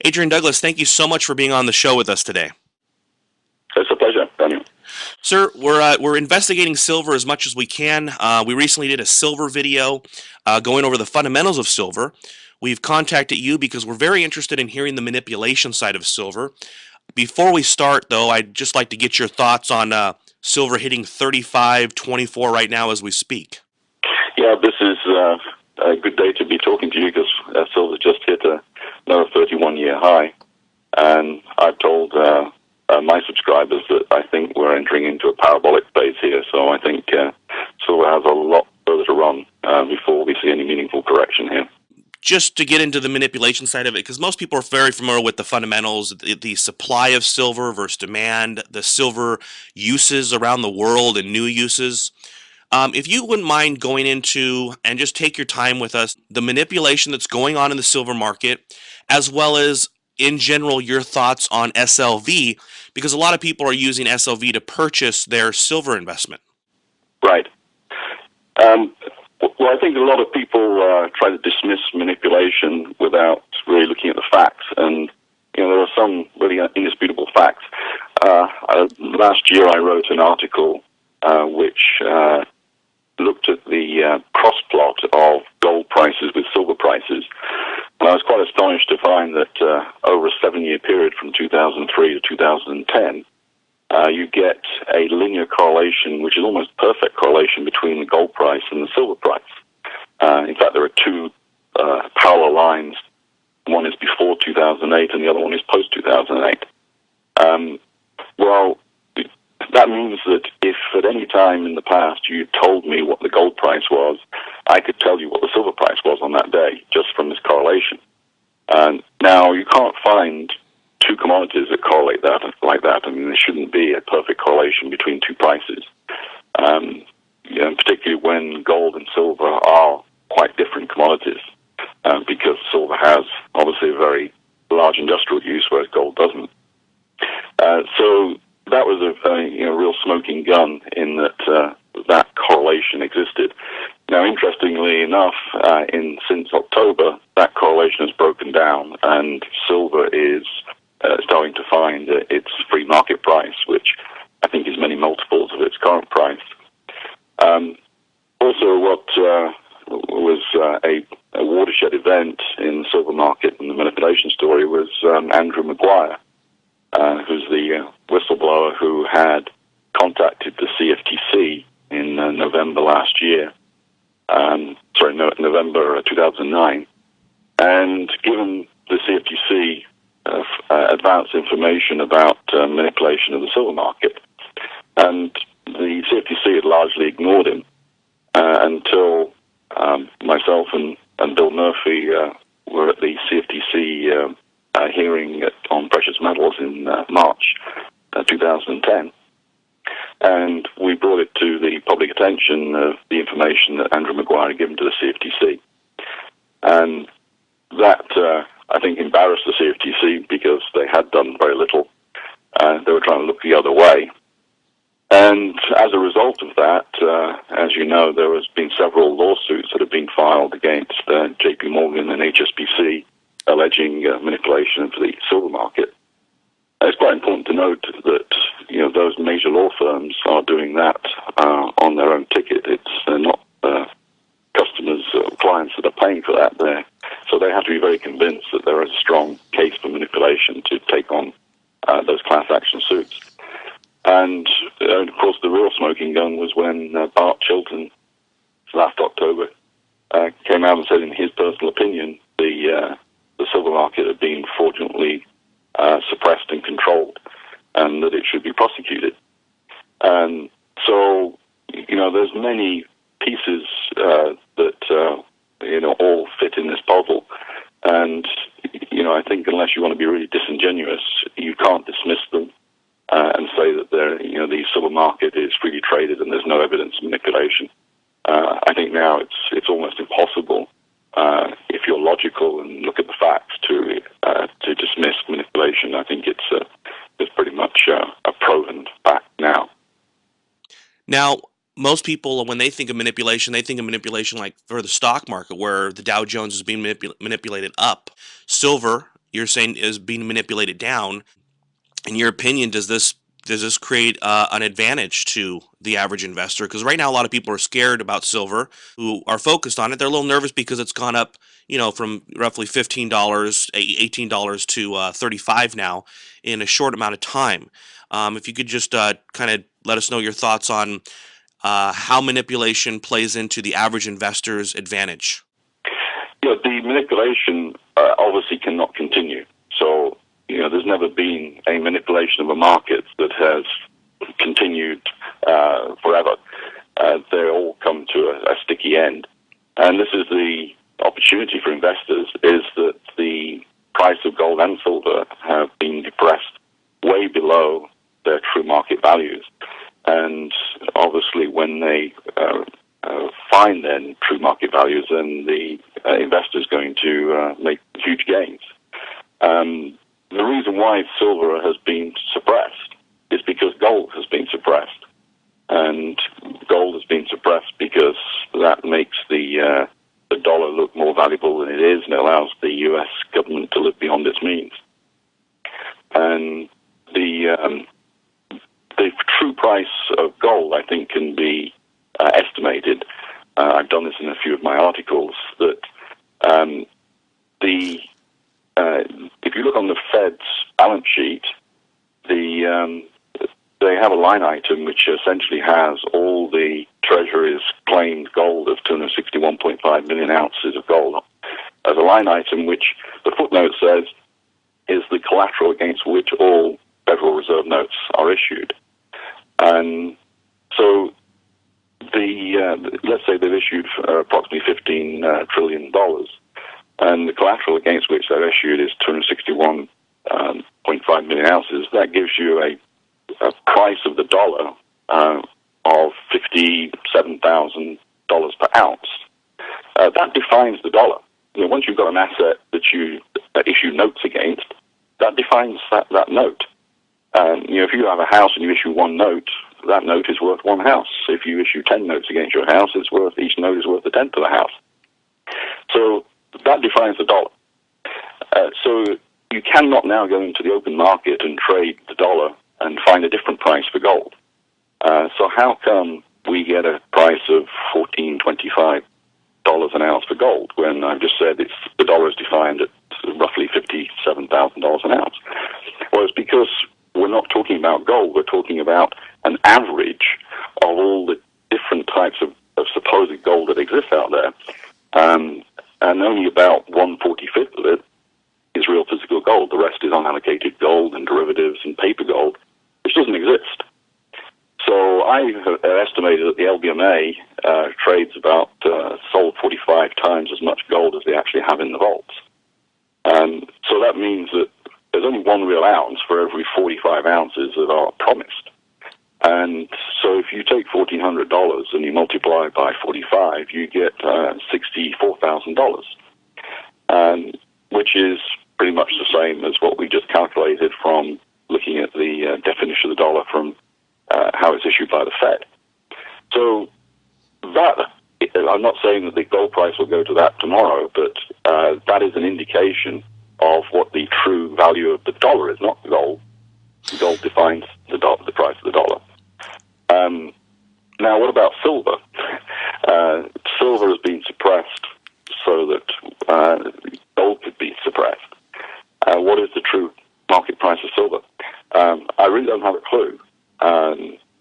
Adrian Douglas, thank you so much for being on the show with us today. It's a pleasure, Daniel. Sir, we're investigating silver as much as we can. We recently did a silver video going over the fundamentals of silver. We've contacted you because we're very interested in hearing the manipulation side of silver. Before we start, though, I'd just like to get your thoughts on silver hitting 35.24 right now as we speak. Yeah, this is a good day to be talking to you because silver just hit another 31-year high. And I've told my subscribers that I think we're entering into a parabolic phase here. So I think silver has a lot further to run before we see any meaningful correction here. Just to get into the manipulation side of it, because most people are very familiar with the fundamentals, the supply of silver versus demand, the silver uses around the world and new uses. If you wouldn't mind going into and just take your time with us, the manipulation that's going on in the silver market, as well as in general your thoughts on SLV, because a lot of people are using SLV to purchase their silver investment. Right. Well, I think a lot of people try to dismiss manipulation without really looking at the facts, and there are some really indisputable facts. Last year, I wrote an article which looked at the cross plot of gold prices with silver prices, and I was quite astonished to find that over a 7-year period from 2003 to 2010. You get a linear correlation, which is almost perfect correlation between the gold price and the silver price. In fact, there are two parallel lines. One is before 2008 and the other one is post 2008. Well, that means that if at any time in the past you told me what the gold price was, I could tell you what the silver price was on that day just from this correlation. Now, you can't find two commodities that correlate like that. I mean, there shouldn't be a perfect correlation between two prices, particularly when gold and silver are quite different commodities, because silver has obviously a very large industrial use, whereas gold doesn't. So that was a real smoking gun in that that correlation existed. Now, interestingly enough, since October, that correlation has broken down, and silver is starting to find its free market price, which I think is many multiples of its current price. Also, what was a watershed event in the silver market and the manipulation story was Andrew Maguire, who's the whistleblower who had contacted the CFTC in November last year. November 2009, and given the CFTC advance information about manipulation of the silver market. And the CFTC had largely ignored him until myself and Bill Murphy were at the CFTC hearing on precious metals in March 2010. And we brought it to the public attention of the information that Andrew Maguire had given to the CFTC. And that I think embarrassed the CFTC because they had done very little. They were trying to look the other way. And as a result of that, as you know, there has been several lawsuits that have been filed against JP Morgan and HSBC alleging manipulation of the silver market. It's quite important to note that those major law firms are doing that on their own ticket. It's not customers or clients that are paying for that there. So they have to be very convinced that there is a strong case for manipulation to take on those class action suits. And, of course, the real smoking gun was when Bart Chilton, last October, came out and said, in his personal opinion, the silver market had been fraudulently suppressed and controlled, and that it should be prosecuted. And so, there's many pieces that all fit in this puzzle. And, I think unless you want to be really disingenuous, you can't dismiss them and say that the silver market is freely traded and there's no evidence of manipulation. I think now it's almost impossible, if you're logical and look at the facts, to dismiss manipulation. I think it's pretty much a proven fact now. Now, most people, when they think of manipulation, they think of manipulation like for the stock market, where the Dow Jones is being manipulated up. Silver, you're saying is being manipulated down. In your opinion, does this create an advantage to the average investor? Because right now, a lot of people are scared about silver, who are focused on it. They're a little nervous because it's gone up, from roughly $15, $18 to 35 now in a short amount of time. If you could just kind of let us know your thoughts on how manipulation plays into the average investor's advantage. The manipulation obviously cannot continue. So, there's never been a manipulation of a market that has continued forever. They all come to a sticky end. And this is the opportunity for investors, is that the price of gold and silver have been depressed way below their true market values. And obviously when they find their true market values, then the investor is going to make huge gains. The reason why silver has been suppressed is because gold has been suppressed. And gold has been suppressed because that makes the dollar look more valuable than it is, and it allows the U.S. government to live beyond its means. And the true price of gold, I think, can be estimated. I've done this in a few of my articles, that if you look on the Fed's balance sheet, they have a line item which essentially has all the Treasury's claimed gold of 261.5 million ounces of gold as a line item, which the footnote says is the collateral against which all Federal Reserve notes are issued. And so let's say they've issued approximately $15 trillion, and the collateral against which they're issued is 261.5 million ounces. That gives you a price of the dollar of $57,000 per ounce. That defines the dollar. Once you've got an asset that you issue notes against, that defines that note. If you have a house and you issue one note, that note is worth one house. If you issue 10 notes against your house, each note is worth a tenth of the house. So that defines the dollar. So you cannot now go into the open market and trade the dollar and find a different price for gold. So how come we get a price of $14.25 an ounce for gold when I've just said the dollar is defined at roughly $57,000 an ounce? Well, it's because we're not talking about gold. We're talking about an average of all the different types of supposed gold that exists out there. And only about 1/45 of it is real physical gold. The rest is unallocated gold and derivatives and paper gold, which doesn't exist. So I have estimated that the LBMA trades about sold 45 times as much gold as they actually have in the vaults. So that means that there's only 1 real ounce for every 45 ounces that are promised. And so if you take $1,400 and you multiply by 45, you get $64,000, which is pretty much the same as what we just calculated from looking at the definition of the dollar from how it's issued by the Fed. So that, I'm not saying that the gold price will go to that tomorrow, but that is an indication of what the true value of the dollar is, not gold. Gold defines the price of the dollar. Now, what about silver? Silver has been suppressed so that gold could be suppressed. What is the true market price of silver? I really don't have a clue.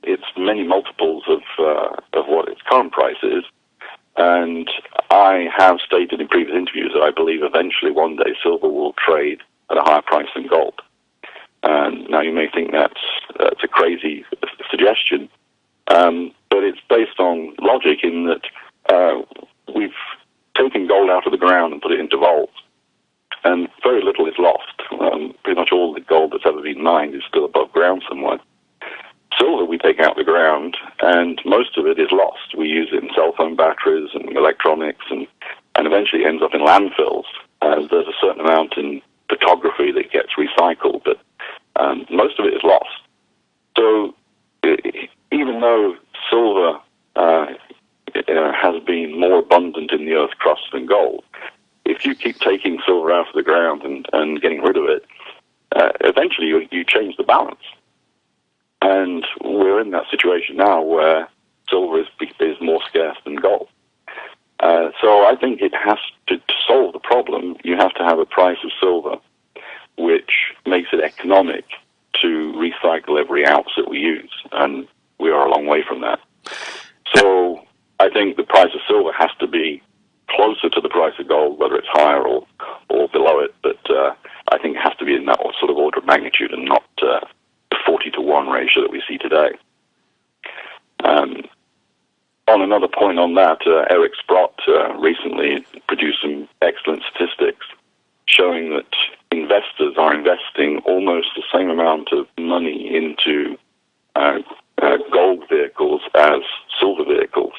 It's many multiples of what its current price is. And I have stated in previous interviews that I believe eventually one day silver will trade at a higher price than gold. Now you may think that's a crazy suggestion, but it's based on logic in that we've taken gold out of the ground and put it into vaults, and very little is lost. Pretty much all the gold that's ever been mined is still above ground somewhere. Silver we take out of the ground, and most of it is lost. We use it in cell phone batteries and electronics, and eventually ends up in landfills. There's a certain amount in photography that gets recycled, but most of it is lost. So even though silver has been more abundant in the Earth's crust than gold, if you keep taking silver out of the ground and getting rid of it, eventually you change the balance. And we're in that situation now where silver is more scarce than gold. So I think it has to solve the problem. You have to have a price of silver which makes it economic to recycle every ounce that we use, and we are a long way from that. So I think the price of silver has to be closer to the price of gold, whether it's higher or below it, but I think it has to be in that sort of order of magnitude and not the 40-to-1 ratio that we see today. On another point on that, Eric Sprott recently produced some excellent statistics showing that investors are investing almost the same amount of money into gold vehicles as silver vehicles,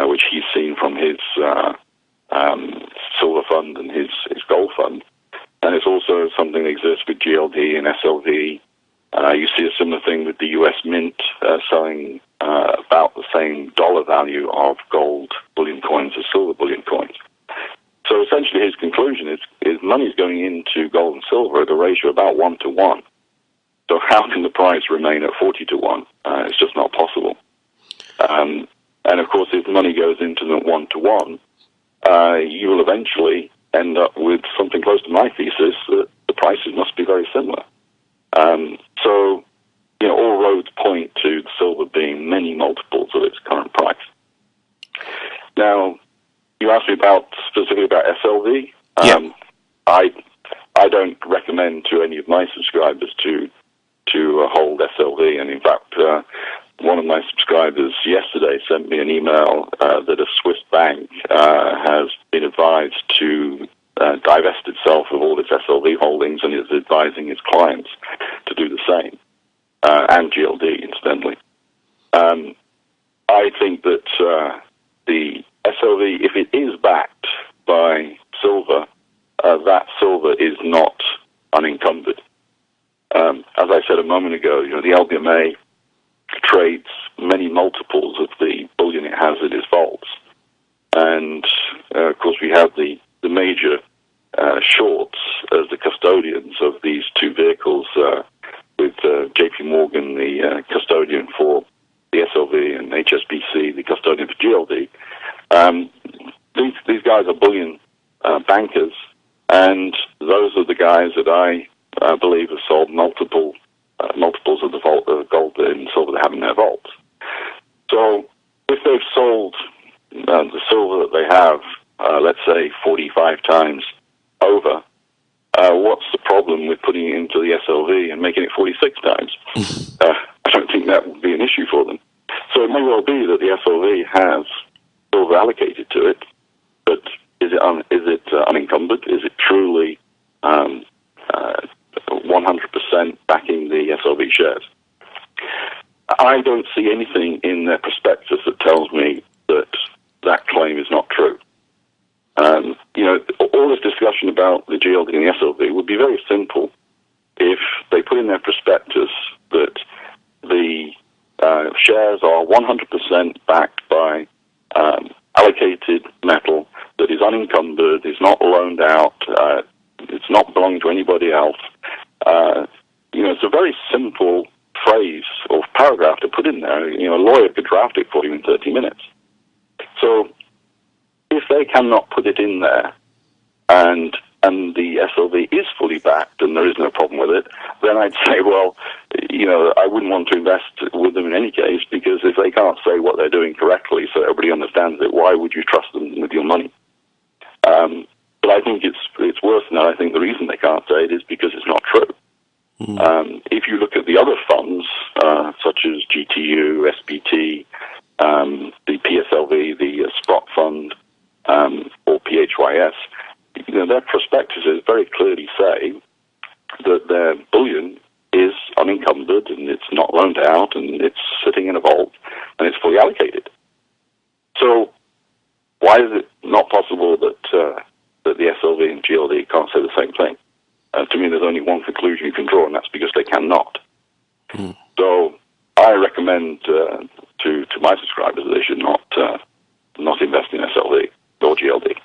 which he's seen from his silver fund and his gold fund. And it's also something that exists with GLD and SLV. You see a similar thing with the US Mint selling about the same dollar value of gold bullion coins as silver bullion coins. So essentially his conclusion is money is going into gold and silver at a ratio about 1-to-1. So how can the price remain at 40-to-1? It's just not possible. And of course, if money goes into the 1-to-1, you will eventually end up with something close to my thesis that the prices must be very similar. So, all roads point to silver being many multiples of its current price. Now, you asked me specifically about SLV. Yeah. I don't recommend to any of my subscribers to hold SLV, and in fact, one of my subscribers yesterday sent me an email that a Swiss bank has been advised to divest itself of all its SLV holdings and is advising its clients to do the same, and GLD, incidentally. I think that the SLV, if it is backed by silver, that silver is not unencumbered. As I said a moment ago, the LBMA trades many multiples of the bullion it has in its vaults. And, of course, we have the major shorts as the custodians of these two vehicles, with JP Morgan, the custodian for the SLV, and HSBC, the custodian for GLD. These guys are bullion bankers, and those are the guys that I believe have sold multiples of the gold and silver they have in their vaults. So if they've sold the silver that they have, let's say 45 times over, what's the problem with putting it into the SLV and making it 46 times? I don't think that would be an issue for them. So it may well be that the SLV has silver allocated to it, but is it unencumbered? Is it truly 100% backing the SLV shares? I don't see anything in their prospectus that tells me that claim is not true. All this discussion about the GLD and the SLV would be very simple if they put in their prospectus that the shares are 100% backed by allocated metal that is unencumbered, is not loaned out, it's not belonging to anybody else. It's a very simple phrase or paragraph to put in there. A lawyer could draft it for you in 30 minutes. So if they cannot put it in there and the SLV is fully backed and there is no problem with it, then I'd say, well, I wouldn't want to invest with them in any case, because if they can't say what they're doing correctly so everybody understands it, why would you trust them with your money? But I think it's worse than that. I think the reason they can't say it is because it's not true. If you look at the other funds, such as GTU, SBT, the PSLV, the Sprott Fund, or PHYS, their prospectuses very clearly say that their bullion is unencumbered and it's not loaned out and it's sitting in a vault and it's fully allocated. So why is it not possible that the SLV and GLD can't say the same thing? To me, there's only one conclusion you can draw, and that's because they cannot. So I recommend to my subscribers that they should not invest in SLV or GLD.